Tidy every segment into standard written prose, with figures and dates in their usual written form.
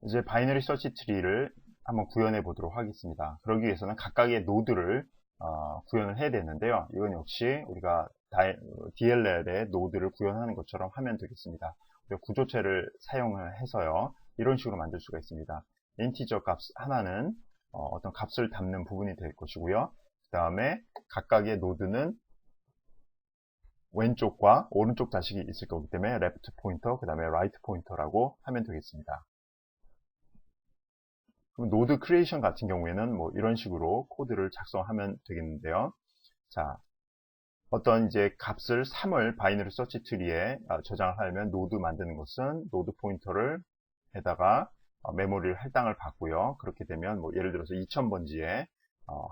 이제 바이너리 서치 트리를 한번 구현해 보도록 하겠습니다. 그러기 위해서는 각각의 노드를 구현을 해야 되는데요. 이건 역시 우리가 DLL의 노드를 구현하는 것처럼 하면 되겠습니다. 구조체를 사용을 해서요. 이런 식으로 만들 수가 있습니다. 인티저 값 하나는 어떤 값을 담는 부분이 될 것이고요. 그 다음에 각각의 노드는 왼쪽과 오른쪽 자식이 있을 거기 때문에 left 포인터, 그 다음에 right 포인터라고 하면 되겠습니다. 그럼 노드 크리에이션 같은 경우에는 뭐 이런 식으로 코드를 작성하면 되겠는데요. 자, 어떤 이제 값을 3을 바이너리 서치 트리에 저장을 하려면 노드 만드는 것은 노드 포인터를 에다가 메모리를 할당을 받고요. 그렇게 되면 뭐 예를 들어서 2000번지에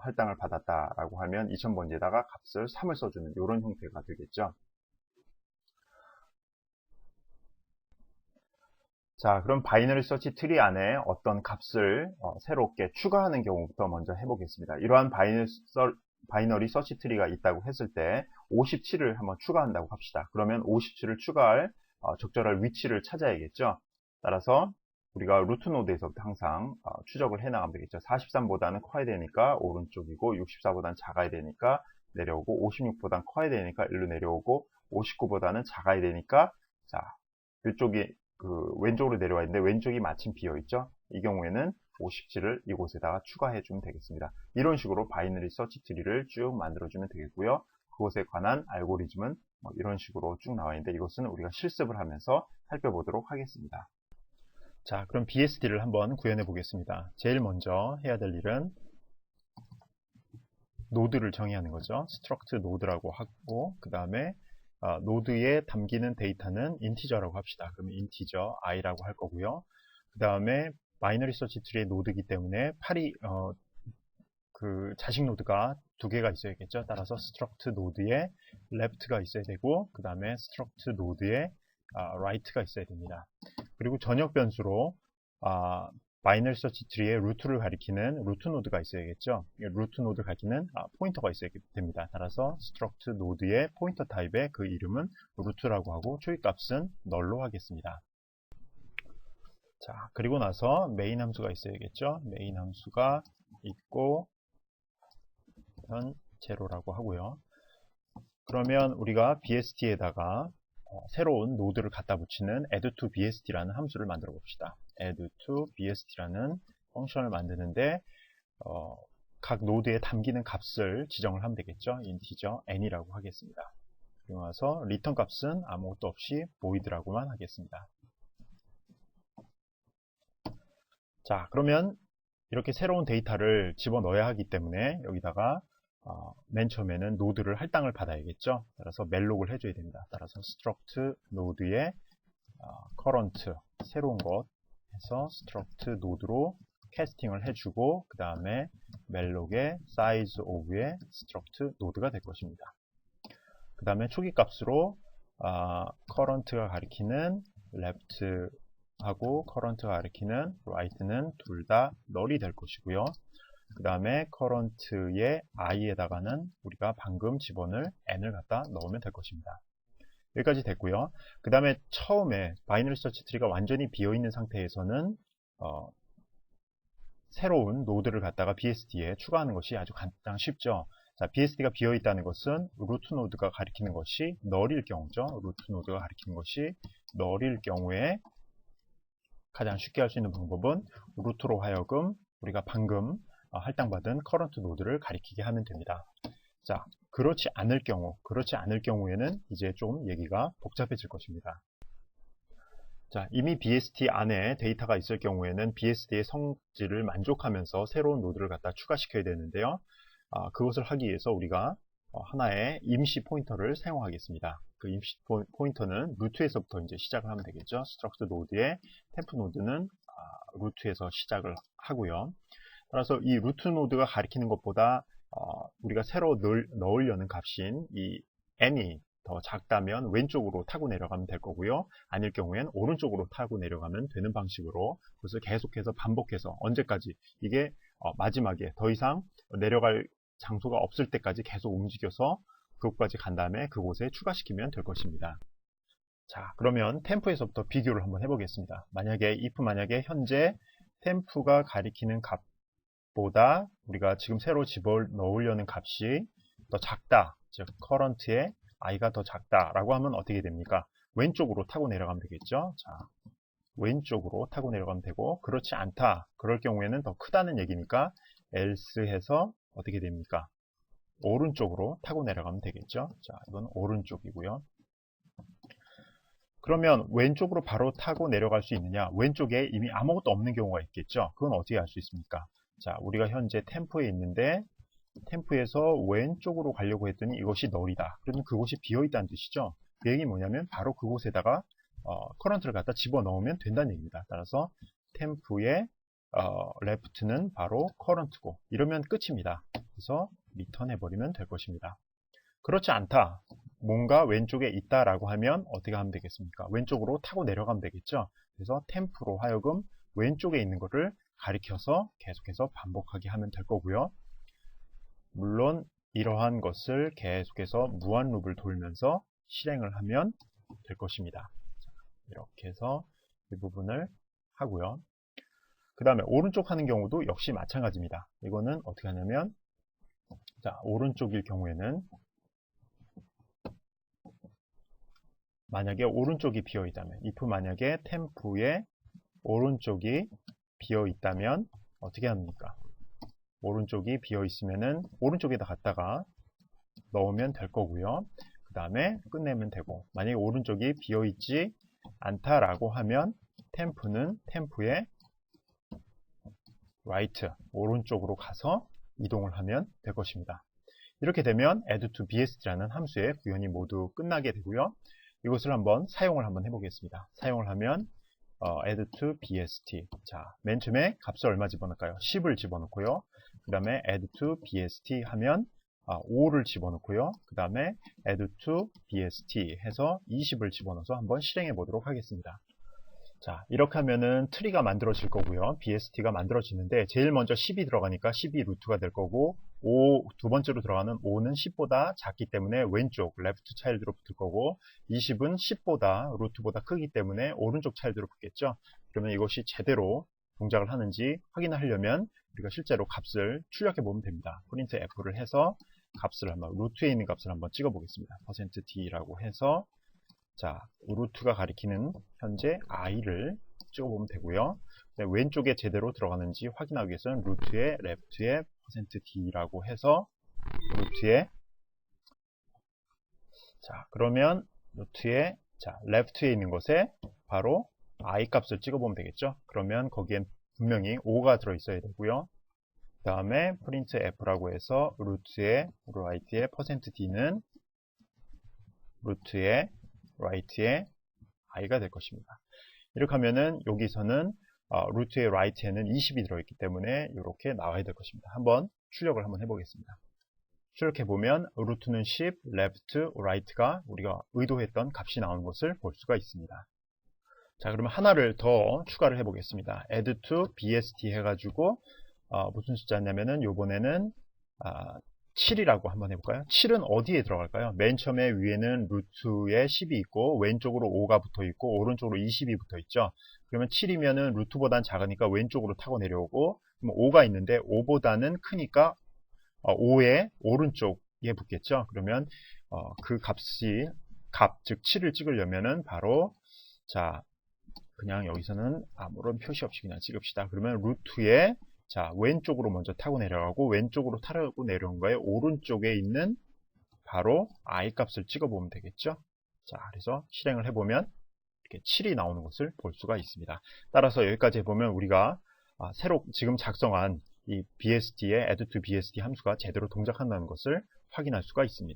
할당을 받았다라고 하면 2000번지에다가 값을 3을 써주는 이런 형태가 되겠죠. 자, 그럼 바이너리 서치 트리 안에 어떤 값을 새롭게 추가하는 경우부터 먼저 해보겠습니다. 이러한 바이너리 서치 트리가 있다고 했을 때 57을 한번 추가한다고 합시다. 그러면 57을 추가할 적절한 위치를 찾아야겠죠. 따라서 우리가 루트 노드에서부터 항상 추적을 해나가면 되겠죠. 43보다는 커야 되니까 오른쪽이고 64보다는 작아야 되니까 내려오고 56보다는 커야 되니까 일로 내려오고 59보다는 작아야 되니까 자, 이쪽이 왼쪽으로 내려와 있는데 왼쪽이 마침 비어 있죠. 이 경우에는 57을 이곳에다가 추가해 주면 되겠습니다. 이런 식으로 바이너리 서치 트리를 쭉 만들어 주면 되겠고요. 그것에 관한 알고리즘은 이런 식으로 쭉 나와 있는데 이것은 우리가 실습을 하면서 살펴보도록 하겠습니다. 자, 그럼 BSD를 한번 구현해 보겠습니다. 제일 먼저 해야 될 일은 노드를 정의하는 거죠. struct 노드라고 하고 그 다음에 노드에 담기는 데이터는 인티저라고 합시다. 그러면 인티저 i라고 할 거고요. 그 다음에 바이너리 서치 트리의 노드이기 때문에 그 자식 노드가 두 개가 있어야겠죠. 따라서 struct 노드에 left가 있어야 되고 그 다음에 struct 노드에 right가 있어야 됩니다. 그리고 전역 변수로 바이너리 서치 트리의 루트를 가리키는 루트 노드가 있어야겠죠. 루트 노드를 가리키는 포인터가 있어야 됩니다. 따라서 struct 노드의 포인터 타입의 그 이름은 루트라고 하고 초기값은 널로 하겠습니다. 자, 그리고 나서 메인 함수가 있어야겠죠. 메인 함수가 있고 이건 제로라고 하고요. 그러면 우리가 BST에다가 새로운 노드를 갖다 붙이는 add to BST라는 함수를 만들어 봅시다. add to BST라는 펑션을 만드는데 각 노드에 담기는 값을 지정을 하면 되겠죠. 인티저 n이라고 하겠습니다. 그리고 나서 리턴 값은 아무것도 없이 void라고만 하겠습니다. 자, 그러면 이렇게 새로운 데이터를 집어넣어야 하기 때문에 여기다가 맨 처음에는 노드를 할당을 받아야겠죠. 따라서 멜록을 해줘야 됩니다. 따라서 struct 노드의 current 새로운 것 해서 struct 노드로 캐스팅을 해주고 그 다음에 멜록의 size of의 struct 노드가 될 것입니다. 그 다음에 초기 값으로 current가 가리키는 left 하고 current가 가리키는 right는 둘 다 null이 될 것이고요. 그 다음에 current의 i에다가는 우리가 방금 집어넣을 n을 갖다 넣으면 될 것입니다. 여기까지 됐고요. 그 다음에 처음에 바이너리 서치 트리가 완전히 비어있는 상태에서는 새로운 노드를 갖다가 BSD에 추가하는 것이 아주 가장 쉽죠. 자, BSD가 비어있다는 것은 루트 노드가 가리키는 것이 null일 경우죠. 루트 노드가 가리키는 것이 null일 경우에 가장 쉽게 할 수 있는 방법은 루트로 하여금 우리가 방금 할당받은 커런트 노드를 가리키게 하면 됩니다. 자, 그렇지 않을 경우에는 이제 좀 얘기가 복잡해질 것입니다. 자, 이미 BSD 안에 데이터가 있을 경우에는 BSD의 성질을 만족하면서 새로운 노드를 갖다 추가시켜야 되는데요. 그것을 하기 위해서 우리가 하나의 임시 포인터를 사용하겠습니다. 그 임시 포인터는 루트에서부터 이제 시작을 하면 되겠죠. struct 노드의 temp 노드는 루트에서 시작을 하고요. 따라서 이 루트 노드가 가리키는 것보다 우리가 새로 넣으려는 값인 이 n이 더 작다면 왼쪽으로 타고 내려가면 될 거고요. 아닐 경우엔 오른쪽으로 타고 내려가면 되는 방식으로 그것을 계속해서 반복해서 언제까지 이게 마지막에 더 이상 내려갈 장소가 없을 때까지 계속 움직여서 그곳까지 간 다음에 그곳에 추가시키면 될 것입니다. 자, 그러면 템프에서부터 비교를 한번 해보겠습니다. 만약에 현재 템프가 가리키는 값보다 우리가 지금 새로 집어넣으려는 값이 더 작다, 즉 current의 i가 더 작다라고 하면 어떻게 됩니까? 왼쪽으로 타고 내려가면 되겠죠. 자, 왼쪽으로 타고 내려가면 되고, 그렇지 않다, 그럴 경우에는 더 크다는 얘기니까 else 해서 어떻게 됩니까? 오른쪽으로 타고 내려가면 되겠죠. 자, 이건 오른쪽이고요. 그러면 왼쪽으로 바로 타고 내려갈 수 있느냐? 왼쪽에 이미 아무것도 없는 경우가 있겠죠. 그건 어떻게 알 수 있습니까? 자, 우리가 현재 템프에 있는데 템프에서 왼쪽으로 가려고 했더니 이것이 널이다. 그러면 그곳이 비어있다는 뜻이죠. 그 얘기는 뭐냐면 바로 그곳에다가 커런트를 갖다 집어넣으면 된다는 얘기입니다. 따라서 템프의 left는 바로 current고, 이러면 끝입니다. 그래서 return 해버리면 될 것입니다. 그렇지 않다, 뭔가 왼쪽에 있다라고 하면 어떻게 하면 되겠습니까? 왼쪽으로 타고 내려가면 되겠죠. 그래서 템프로 하여금 왼쪽에 있는 것을 가리켜서 계속해서 반복하게 하면 될 거고요. 물론 이러한 것을 계속해서 무한 룹을 돌면서 실행을 하면 될 것입니다. 이렇게 해서 이 부분을 하고요. 그 다음에 오른쪽 하는 경우도 역시 마찬가지입니다. 이거는 어떻게 하냐면, 자, 오른쪽일 경우에는 만약에 오른쪽이 비어 있다면, if 만약에 템프의 오른쪽이 비어 있다면 어떻게 합니까? 오른쪽이 비어 있으면은 오른쪽에다 갖다가 넣으면 될 거고요. 그 다음에 끝내면 되고, 만약에 오른쪽이 비어 있지 않다라고 하면 템프는 템프의 right, 오른쪽으로 가서 이동을 하면 될 것입니다. 이렇게 되면 add to bst라는 함수의 구현이 모두 끝나게 되고요. 이것을 한번 사용을 한번 해보겠습니다. 사용을 하면 add to bst. 자, 맨 처음에 값을 얼마 집어넣을까요? 10을 집어넣고요. 그 다음에 add to bst 하면 5를 집어넣고요. 그 다음에 add to bst 해서 20을 집어넣어서 한번 실행해 보도록 하겠습니다. 자, 이렇게 하면은 트리가 만들어질 거고요. BST가 만들어지는데 제일 먼저 10이 들어가니까 10이 루트가 될 거고, 5 두 번째로 들어가는 5는 10보다 작기 때문에 왼쪽 레프트 차일드로 붙을 거고, 20은 10보다 루트보다 크기 때문에 오른쪽 차일드로 붙겠죠. 그러면 이것이 제대로 동작을 하는지 확인을 하려면 우리가 실제로 값을 출력해 보면 됩니다. 프린트 F를 해서 값을 한번, 루트에 있는 값을 한번 찍어 보겠습니다. %d라고 해서, 자, 루트가 가리키는 현재 i를 찍어보면 되고요. 왼쪽에 제대로 들어가는지 확인하기 위해서는 루트의 left의 %d라고 해서 루트의, 자, 그러면 루트의, 자, left에 있는 것에 바로 i 값을 찍어보면 되겠죠. 그러면 거기엔 분명히 5가 들어있어야 되고요. 그 다음에 print f라고 해서 루트의 right의 %d는 루트의 right의 i가 될 것입니다. 이렇게 하면은 여기서는 루트의 right에는 20이 들어있기 때문에 이렇게 나와야 될 것입니다. 한번 출력을 한번 해보겠습니다. 출력해보면 루트는 10, left, right가 우리가 의도했던 값이 나오는 것을 볼 수가 있습니다. 자, 그러면 하나를 더 추가를 해보겠습니다. add to bst 해가지고 무슨 숫자냐면은 요번에는 7이라고 한번 해볼까요? 7은 어디에 들어갈까요? 맨 처음에 위에는 루트에 10이 있고 왼쪽으로 5가 붙어 있고 오른쪽으로 20이 붙어 있죠. 그러면 7이면은 루트보단 작으니까 왼쪽으로 타고 내려오고, 그럼 5가 있는데 5보다는 크니까 5의 오른쪽에 붙겠죠. 그러면 그 값이 즉 7을 찍으려면은 바로, 자, 그냥 여기서는 아무런 표시 없이 그냥 찍읍시다. 그러면 루트에, 자, 왼쪽으로 먼저 타고 내려가고, 왼쪽으로 타고 내려온 거에 오른쪽에 있는 바로 i 값을 찍어보면 되겠죠. 자, 그래서 실행을 해보면 이렇게 7이 나오는 것을 볼 수가 있습니다. 따라서 여기까지 해보면 우리가 새로 지금 작성한 이 BST의 add to BST 함수가 제대로 동작한다는 것을 확인할 수가 있습니다.